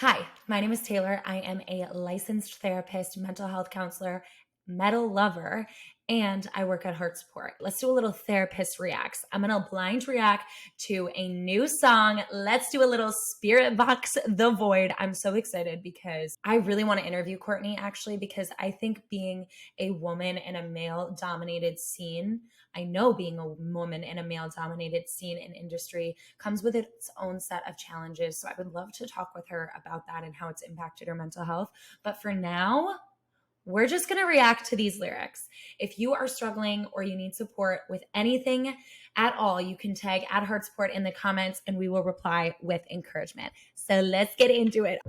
Hi, my name is Taylor. I am a licensed therapist, mental health counselor, metal lover, and I work at HeartSupport. Let's do a little therapist reacts. I'm going to blind react to a new song. Let's do a little Spiritbox The Void. I'm so excited because I really want to interview Courtney actually, because I think being a woman in a male dominated scene, I know being a woman in a male dominated scene and industry comes with its own set of challenges. So I would love to talk with her about that and how it's impacted her mental health. But for now, we're just going to react to these lyrics. If you are struggling or you need support with anything at all, you can tag at HeartSupport in the comments and we will reply with encouragement. So let's get into it.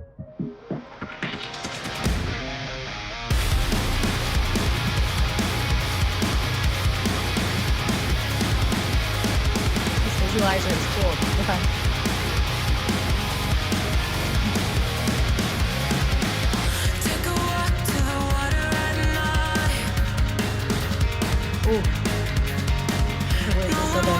This visualizer is cool. Okay. Ooh. The words are so good.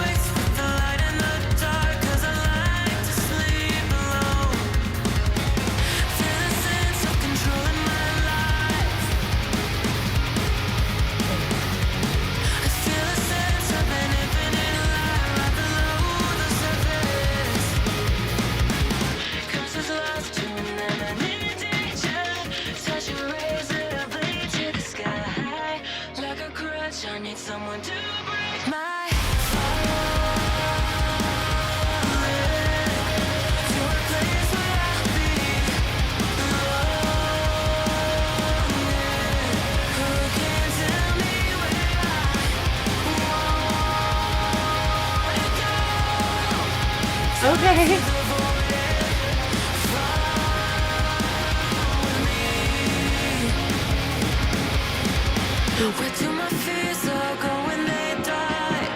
I need someone to break my Okay. Where do my fears all go when they die?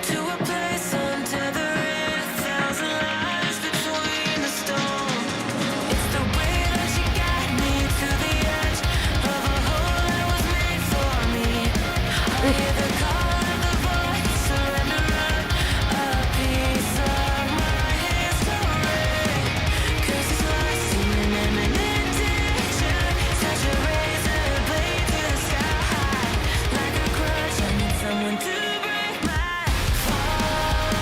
To a place untethered, 1,000 lives between the stone. It's the way that you guide me to the edge of a hole that was made for me. I hear the call of the void, surrender a piece of my history. 'Cause it's lost in an imminent danger. Such a razor blade to the sky, like a crutch. I need someone to break my fall.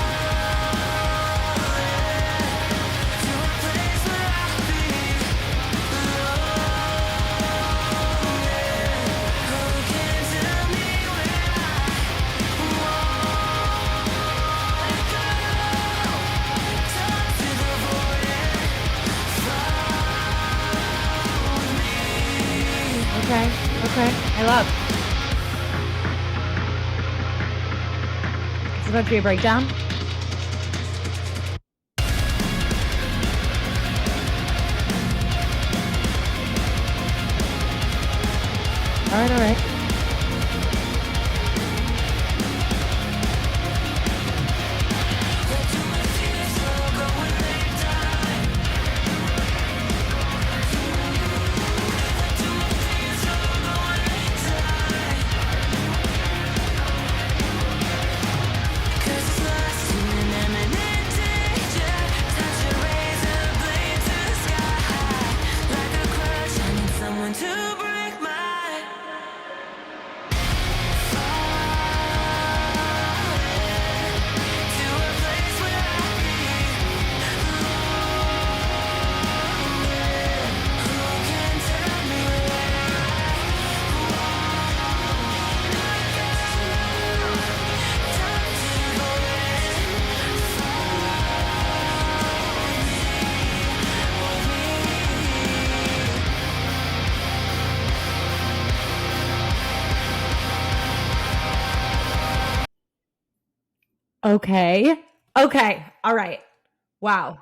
To a place where I'll be alone. Who can tell me where I wanna go? Talk to the void and fall with me. Okay. I love. It's about to be a breakdown. All right. Where do my fears all go when they die? Where do my fears all go when they die? 'Cause it's lost in an imminent danger. Touch a razor blade to the sky, like a crutch. I need someone to break my to a place where I'll be alone. Who can tell me where time to go Okay. All right. Wow.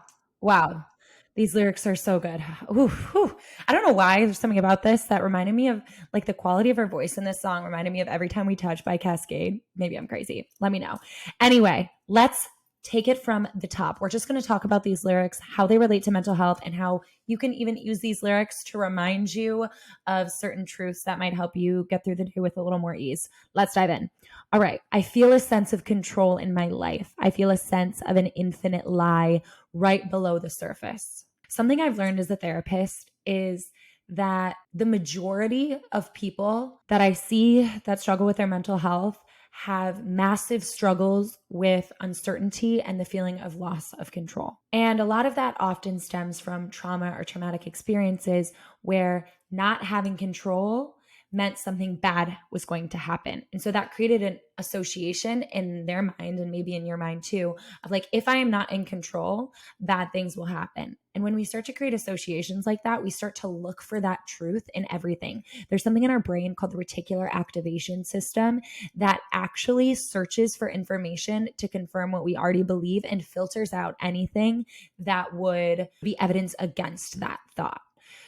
These lyrics are so good. Ooh, whew. I don't know why. There's something about this that reminded me of, like, the quality of her voice in this song reminded me of Every Time We Touch by Cascade. Maybe I'm crazy. Let me know. Anyway, let's take it from the top. We're just going to talk about these lyrics, how they relate to mental health, and how you can even use these lyrics to remind you of certain truths that might help you get through the day with a little more ease. Let's dive in. All right. I feel a sense of control in my life. I feel a sense of an infinite lie right below the surface. Something I've learned as a therapist is that the majority of people that I see that struggle with their mental health have massive struggles with uncertainty and the feeling of loss of control. And a lot of that often stems from trauma or traumatic experiences where not having control meant something bad was going to happen. And so that created an association in their mind, and maybe in your mind too, of like, if I am not in control, bad things will happen. And when we start to create associations like that, we start to look for that truth in everything. There's something in our brain called the reticular activation system that actually searches for information to confirm what we already believe and filters out anything that would be evidence against that thought.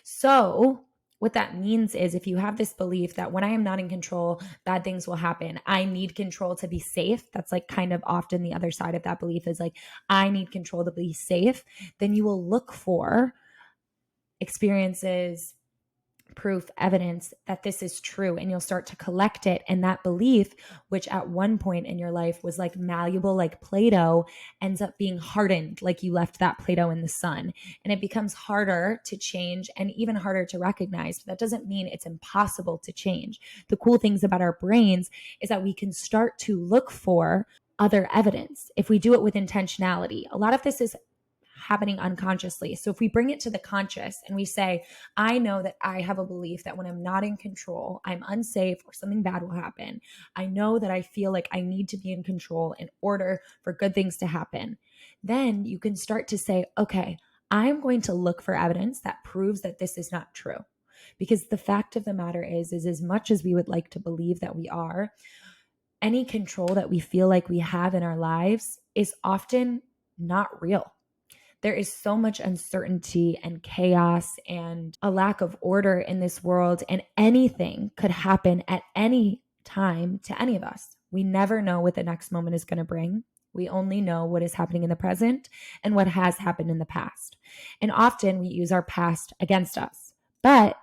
So what that means is if you have this belief that when I am not in control, bad things will happen. I need control to be safe. That's like kind of often the other side of that belief is like, I need control to be safe. Then you will look for experiences, proof, evidence that this is true, and you'll start to collect it. And that belief, which at one point in your life was like malleable, like Play-Doh, ends up being hardened, like you left that Play-Doh in the sun. And it becomes harder to change and even harder to recognize. But that doesn't mean it's impossible to change. The cool things about our brains is that we can start to look for other evidence if we do it with intentionality. A lot of this is happening unconsciously. So if we bring it to the conscious and we say, I know that I have a belief that when I'm not in control, I'm unsafe or something bad will happen. I know that I feel like I need to be in control in order for good things to happen. Then you can start to say, okay, I'm going to look for evidence that proves that this is not true. Because the fact of the matter is as much as we would like to believe that we are, any control that we feel like we have in our lives is often not real. There is so much uncertainty and chaos and a lack of order in this world, and anything could happen at any time to any of us. We never know what the next moment is going to bring. We only know what is happening in the present and what has happened in the past. And often we use our past against us. But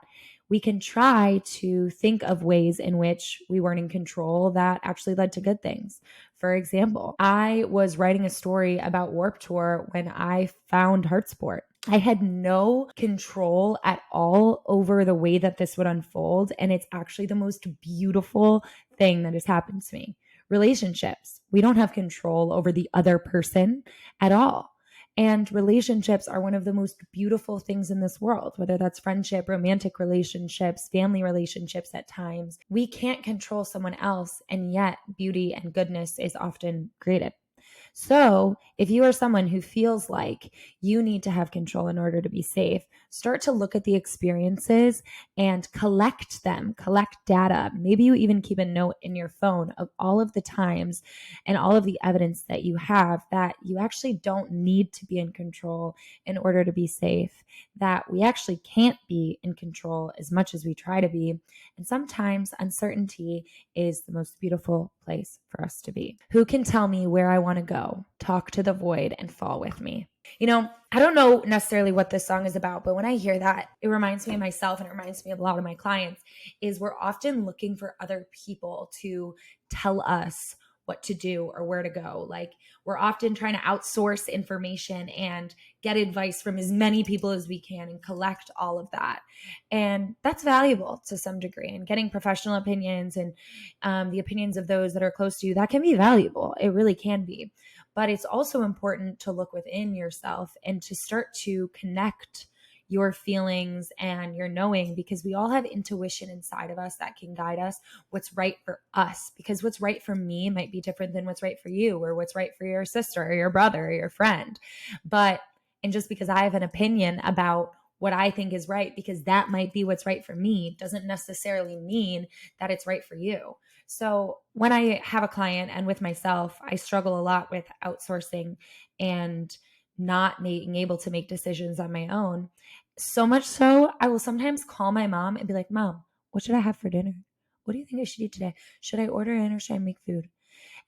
we can try to think of ways in which we weren't in control that actually led to good things. For example, I was writing a story about Warped Tour when I found HeartSupport. I had no control at all over the way that this would unfold. And it's actually the most beautiful thing that has happened to me. Relationships. We don't have control over the other person at all. And relationships are one of the most beautiful things in this world, whether that's friendship, romantic relationships, family relationships at times. We can't control someone else, and yet beauty and goodness is often created. So if you are someone who feels like you need to have control in order to be safe, start to look at the experiences and collect them, collect data. Maybe you even keep a note in your phone of all of the times and all of the evidence that you have that you actually don't need to be in control in order to be safe, that we actually can't be in control as much as we try to be. And sometimes uncertainty is the most beautiful place for us to be. Who can tell me where I want to go? Talk to the void and fall with me. You know, I don't know necessarily what this song is about, but when I hear that, it reminds me of myself and it reminds me of a lot of my clients is we're often looking for other people to tell us what to do or where to go. Like we're often trying to outsource information and get advice from as many people as we can and collect all of that. And that's valuable to some degree. And getting professional opinions and the opinions of those that are close to you, that can be valuable. It really can be. But it's also important to look within yourself and to start to connect your feelings and your knowing, because we all have intuition inside of us that can guide us what's right for us, because what's right for me might be different than what's right for you or what's right for your sister or your brother or your friend. And just because I have an opinion about what I think is right, because that might be what's right for me, doesn't necessarily mean that it's right for you. So when I have a client and with myself, I struggle a lot with outsourcing and not being able to make decisions on my own. So much so, I will sometimes call my mom and be like, Mom, what should I have for dinner? What do you think I should eat today? Should I order in or should I make food?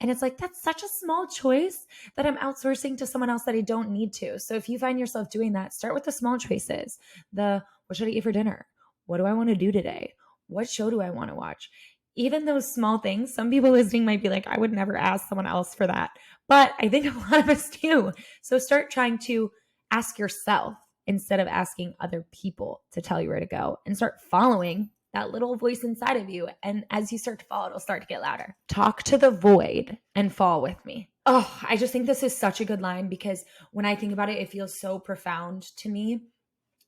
And it's like, that's such a small choice that I'm outsourcing to someone else that I don't need to. So if you find yourself doing that, start with the small choices. What should I eat for dinner? What do I want to do today? What show do I want to watch? Even those small things, some people listening might be like, I would never ask someone else for that. But I think a lot of us do. So start trying to ask yourself instead of asking other people to tell you where to go, and start following that little voice inside of you. And as you start to fall, it'll start to get louder. Talk to the void and fall with me. Oh, I just think this is such a good line, because when I think about it, it feels so profound to me.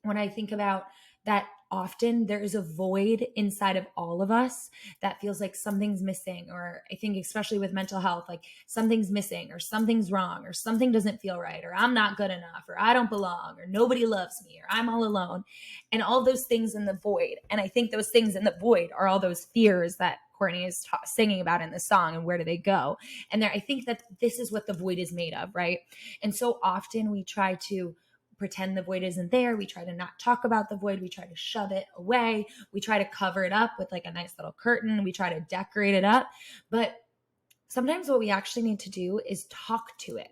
When I think about that, often there is a void inside of all of us that feels like something's missing. Or I think especially with mental health, like something's missing or something's wrong or something doesn't feel right, or I'm not good enough, or I don't belong, or nobody loves me, or I'm all alone, and all those things in the void. And I think those things in the void are all those fears that Courtney is singing about in the song, and where do they go? And I think that this is what the void is made of, right? And so often we try to pretend the void isn't there. We try to not talk about the void. We try to shove it away. We try to cover it up with like a nice little curtain. We try to decorate it up. But sometimes what we actually need to do is talk to it.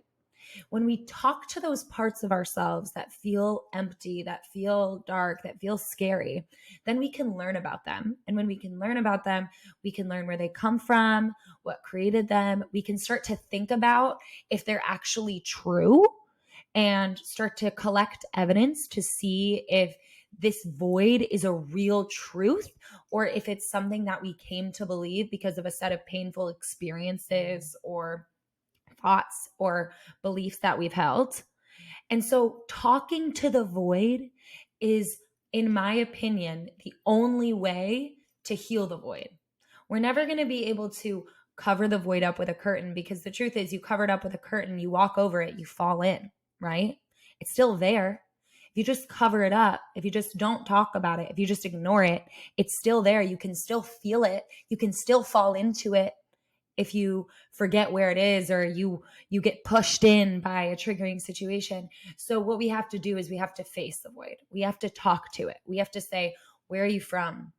When we talk to those parts of ourselves that feel empty, that feel dark, that feel scary, then we can learn about them. And when we can learn about them, we can learn where they come from, what created them. We can start to think about if they're actually true, and start to collect evidence to see if this void is a real truth, or if it's something that we came to believe because of a set of painful experiences or thoughts or beliefs that we've held. And so talking to the void is, in my opinion, the only way to heal the void. We're never going to be able to cover the void up with a curtain, because the truth is, you cover it up with a curtain, you walk over it, you fall in, right? It's still there. If you just cover it up, if you just don't talk about it, if you just ignore it, it's still there. You can still feel it. You can still fall into it if you forget where it is, or you get pushed in by a triggering situation. So what we have to do is we have to face the void. We have to talk to it. We have to say, where are you from?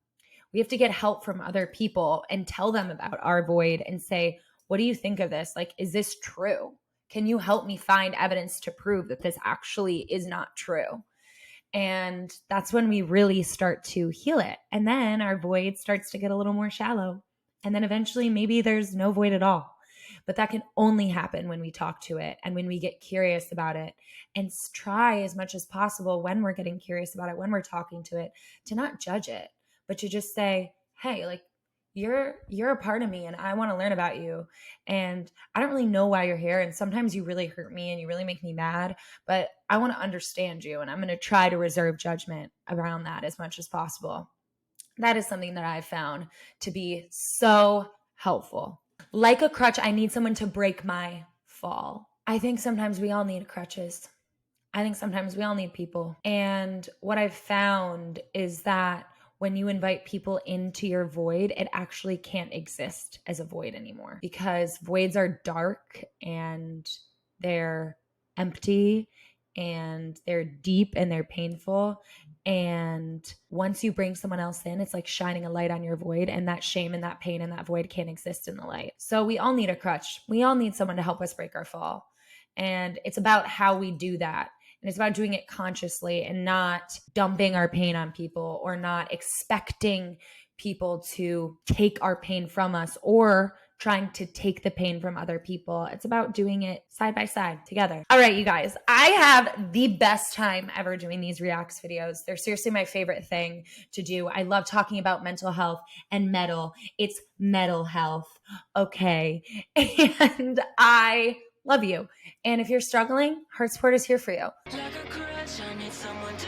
We have to get help from other people and tell them about our void and say, what do you think of this? Like, is this true? Can you help me find evidence to prove that this actually is not true? And that's when we really start to heal it. And then our void starts to get a little more shallow. And then eventually maybe there's no void at all. But that can only happen when we talk to it and when we get curious about it, and try as much as possible when we're getting curious about it, when we're talking to it, to not judge it, but to just say, hey, like, you're a part of me and I want to learn about you. And I don't really know why you're here. And sometimes you really hurt me and you really make me mad, but I want to understand you. And I'm going to try to reserve judgment around that as much as possible. That is something that I've found to be so helpful. Like a crutch, I need someone to break my fall. I think sometimes we all need crutches. I think sometimes we all need people. And what I've found is that when you invite people into your void, it actually can't exist as a void anymore, because voids are dark and they're empty and they're deep and they're painful. And once you bring someone else in, it's like shining a light on your void, and that shame and that pain and that void can't exist in the light. So we all need a crutch. We all need someone to help us break our fall. And it's about how we do that. And it's about doing it consciously and not dumping our pain on people, or not expecting people to take our pain from us, or trying to take the pain from other people. It's about doing it side by side together. All right, you guys, I have the best time ever doing these Reacts videos. They're seriously my favorite thing to do. I love talking about mental health and metal. It's metal health, okay? And I love you. And if you're struggling, HeartSupport is here for you. Like a crutch, I need someone to